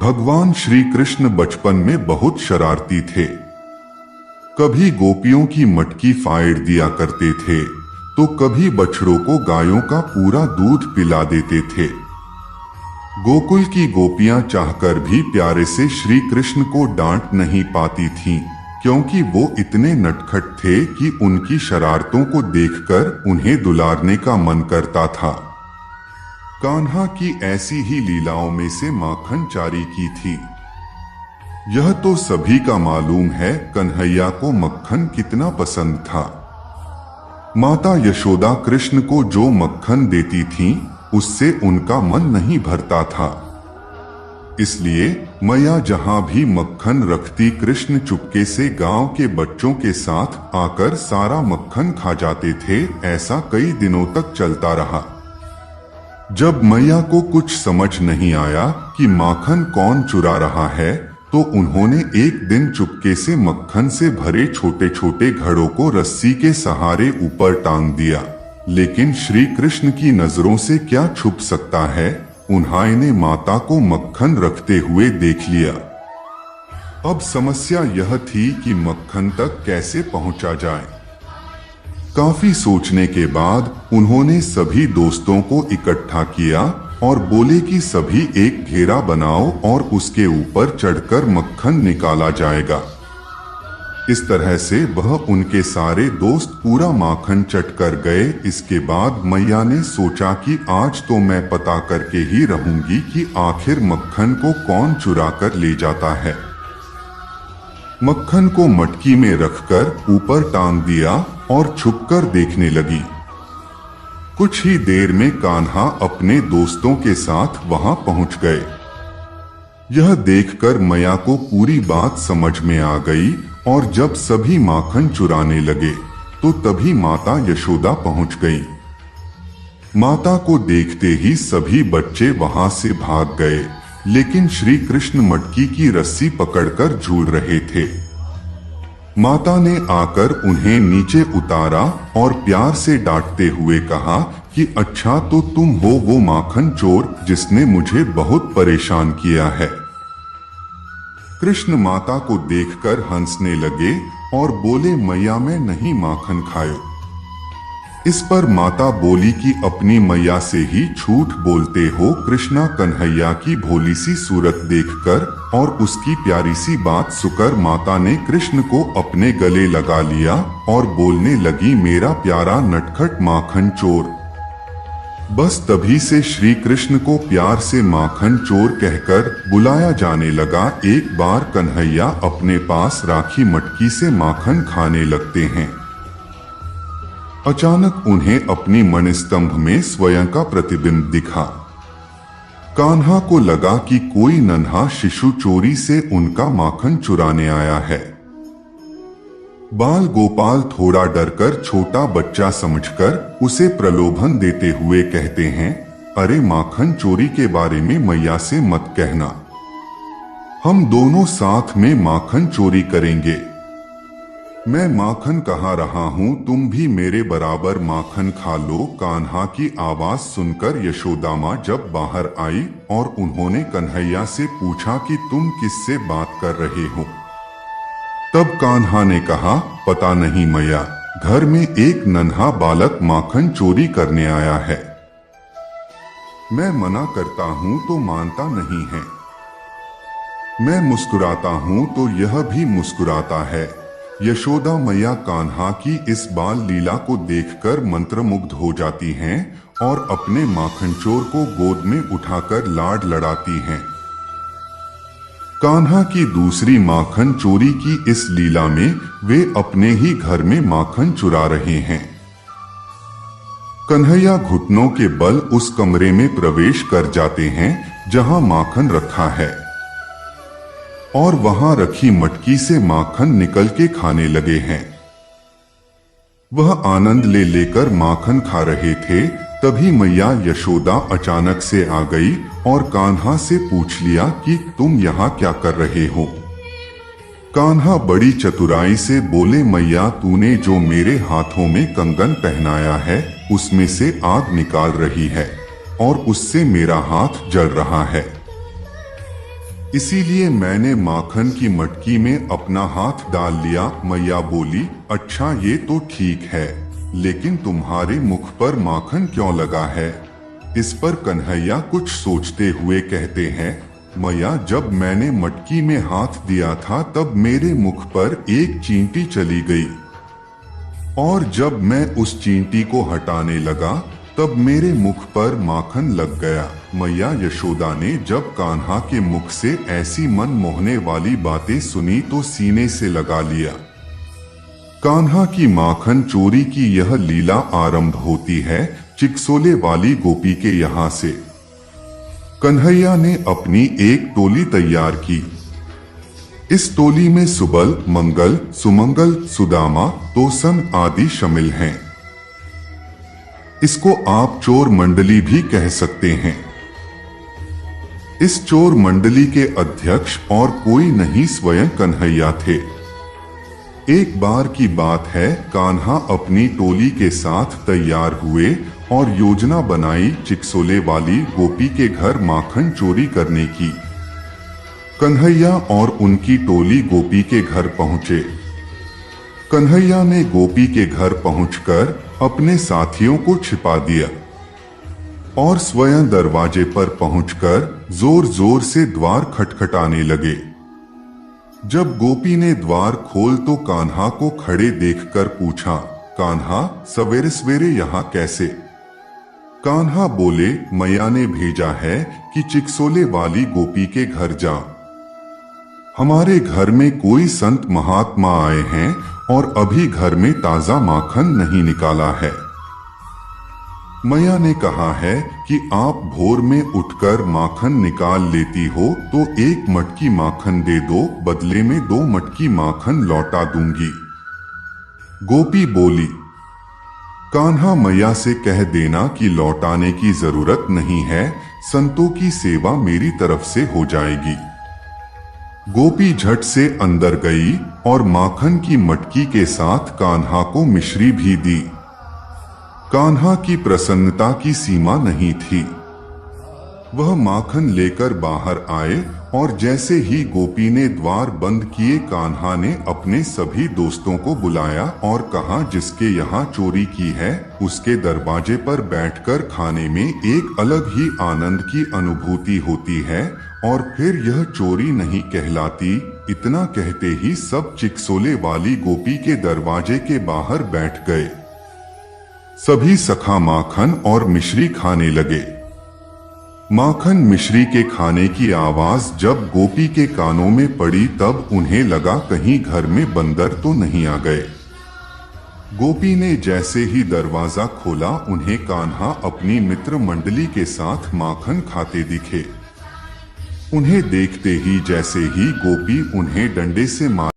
भगवान श्री कृष्ण बचपन में बहुत शरारती थे। कभी गोपियों की मटकी फाड़ दिया करते थे तो कभी बछड़ों को गायों का पूरा दूध पिला देते थे। गोकुल की गोपियां चाहकर भी प्यारे से श्री कृष्ण को डांट नहीं पाती थीं, क्योंकि वो इतने नटखट थे कि उनकी शरारतों को देखकर उन्हें दुलारने का मन करता था। कान्हा की ऐसी ही लीलाओं में से माखन चारी की थी। यह तो सभी का मालूम है, कन्हैया को मक्खन कितना पसंद था। माता यशोदा कृष्ण को जो मक्खन देती थीं, उससे उनका मन नहीं भरता था। इसलिए मैया जहां भी मक्खन रखती, कृष्ण चुपके से गांव के बच्चों के साथ आकर सारा मक्खन खा जाते थे। ऐसा कई दिनों तक चलता रहा। जब मैया को कुछ समझ नहीं आया कि माखन कौन चुरा रहा है, तो उन्होंने एक दिन चुपके से मक्खन से भरे छोटे छोटे घड़ों को रस्सी के सहारे ऊपर टांग दिया। लेकिन श्री कृष्ण की नजरों से क्या छुप सकता है, उन्होंने माता को मक्खन रखते हुए देख लिया। अब समस्या यह थी कि मक्खन तक कैसे पहुंचा जाए। काफी सोचने के बाद उन्होंने सभी दोस्तों को इकट्ठा किया और बोले कि सभी एक घेरा बनाओ और उसके ऊपर चढ़कर मक्खन निकाला जाएगा। इस तरह से वह उनके सारे दोस्त पूरा माखन चट कर गए। इसके बाद मैया ने सोचा कि आज तो मैं पता करके ही रहूंगी कि आखिर मक्खन को कौन चुरा कर ले जाता है। मक्खन को मटकी में रखकर ऊपर टांग दिया और छुपकर देखने लगी। कुछ ही देर में कान्हा अपने दोस्तों के साथ वहां पहुंच गए। यह देखकर मैया को पूरी बात समझ में आ गई और जब सभी माखन चुराने लगे तो तभी माता यशोदा पहुंच गई। माता को देखते ही सभी बच्चे वहां से भाग गए, लेकिन श्री कृष्ण मटकी की रस्सी पकड़कर झूल रहे थे। माता ने आकर उन्हें नीचे उतारा और प्यार से डांटते हुए कहा कि अच्छा तो तुम हो वो माखन चोर जिसने मुझे बहुत परेशान किया है। कृष्ण माता को देखकर हंसने लगे और बोले, मैया मैं नहीं माखन खायो। इस पर माता बोली कि अपनी मैया से ही झूठ बोलते हो। कृष्णा कन्हैया की भोली सी सूरत देखकर और उसकी प्यारी सी बात सुनकर माता ने कृष्ण को अपने गले लगा लिया और बोलने लगी, मेरा प्यारा नटखट माखन चोर। बस तभी से श्री कृष्ण को प्यार से माखन चोर कहकर बुलाया जाने लगा। एक बार कन्हैया अपने पास राखी मटकी से माखन खाने लगते हैं। अचानक उन्हें अपनी मणिस्तंभ में स्वयं का प्रतिबिंब दिखा। कान्हा को लगा कि कोई नन्हा शिशु चोरी से उनका माखन चुराने आया है। बाल गोपाल थोड़ा डरकर छोटा बच्चा समझकर उसे प्रलोभन देते हुए कहते हैं, अरे माखन चोरी के बारे में मैया से मत कहना, हम दोनों साथ में माखन चोरी करेंगे। मैं माखन कहा रहा हूं, तुम भी मेरे बराबर माखन खा लो। कान्हा की आवाज सुनकर यशोदा माँ जब बाहर आई और उन्होंने कन्हैया से पूछा कि तुम किससे बात कर रहे हो, तब कान्हा ने कहा, पता नहीं मैया, घर में एक नन्हा बालक माखन चोरी करने आया है। मैं मना करता हूं तो मानता नहीं है, मैं मुस्कुराता हूं तो यह भी मुस्कुराता है। यशोदा मैया कान्हा की इस बाल लीला को देखकर मंत्रमुग्ध हो जाती हैं और अपने माखन चोर को गोद में उठाकर लाड लड़ाती हैं। कान्हा की दूसरी माखन चोरी की इस लीला में वे अपने ही घर में माखन चुरा रहे हैं। कन्हैया घुटनों के बल उस कमरे में प्रवेश कर जाते हैं जहां माखन रखा है और वहां रखी मटकी से माखन निकल के खाने लगे हैं। वह आनंद ले लेकर माखन खा रहे थे, तभी मैया यशोदा अचानक से आ गई और कान्हा से पूछ लिया कि तुम यहाँ क्या कर रहे हो। कान्हा बड़ी चतुराई से बोले, मैया तूने जो मेरे हाथों में कंगन पहनाया है उसमें से आग निकाल रही है और उससे मेरा हाथ जल रहा है। इसीलिए मैंने माखन की मटकी में अपना हाथ डाल लिया। मैया बोली, अच्छा ये तो ठीक है, लेकिन तुम्हारे मुख पर माखन क्यों लगा है? इस पर कन्हैया कुछ सोचते हुए कहते हैं, मैया जब मैंने मटकी में हाथ दिया था तब मेरे मुख पर एक चींटी चली गई, और जब मैं उस चींटी को हटाने लगा तब मेरे मुख पर माखन लग गया। मैया यशोदा ने जब कान्हा के मुख से ऐसी मन मोहने वाली बातें सुनी तो सीने से लगा लिया। कान्हा की माखन चोरी की यह लीला आरंभ होती है चिकसोले वाली गोपी के यहाँ से। कन्हैया ने अपनी एक टोली तैयार की। इस टोली में सुबल, मंगल, सुमंगल, सुदामा, तोसन आदि शामिल हैं। इसको आप चोर मंडली भी कह सकते हैं। इस चोर मंडली के अध्यक्ष और कोई नहीं स्वयं कन्हैया थे। एक बार की बात है, कान्हा अपनी टोली के साथ तैयार हुए और योजना बनाई चिकसोले वाली गोपी के घर माखन चोरी करने की। कन्हैया और उनकी टोली गोपी के घर पहुंचे। कन्हैया ने गोपी के घर पहुंचकर अपने साथियों को छिपा दिया और स्वयं दरवाजे पर पहुंचकर जोर जोर से द्वार खटखटाने लगे। जब गोपी ने द्वार खोल तो कान्हा को खड़े देखकर पूछा, कान्हा सवेरे सवेरे यहाँ कैसे? कान्हा बोले, मैया ने भेजा है कि चिकसोले वाली गोपी के घर जा। हमारे घर में कोई संत महात्मा आए हैं और अभी घर में ताजा माखन नहीं निकाला है। मैया ने कहा है कि आप भोर में उठकर माखन निकाल लेती हो तो एक मटकी माखन दे दो, बदले में 2 मटकी माखन लौटा दूंगी। गोपी बोली, कान्हा मैया से कह देना कि लौटाने की जरूरत नहीं है, संतों की सेवा मेरी तरफ से हो जाएगी। गोपी झट से अंदर गई और माखन की मटकी के साथ कान्हा को मिश्री भी दी। कान्हा की प्रसन्नता की सीमा नहीं थी। वह माखन लेकर बाहर आए और जैसे ही गोपी ने द्वार बंद किए, कान्हा ने अपने सभी दोस्तों को बुलाया और कहा, जिसके यहाँ चोरी की है उसके दरवाजे पर बैठकर खाने में एक अलग ही आनंद की अनुभूति होती है और फिर यह चोरी नहीं कहलाती। इतना कहते ही सब चिकसोले वाली गोपी के दरवाजे के बाहर बैठ गए। सभी सखा माखन और मिश्री खाने लगे। माखन मिश्री के खाने की आवाज जब गोपी के कानों में पड़ी तब उन्हें लगा कहीं घर में बंदर तो नहीं आ गए। गोपी ने जैसे ही दरवाजा खोला, उन्हें कान्हा अपनी मित्र मंडली के साथ माखन खाते दिखे। उन्हें देखते ही जैसे ही गोपी उन्हें डंडे से मार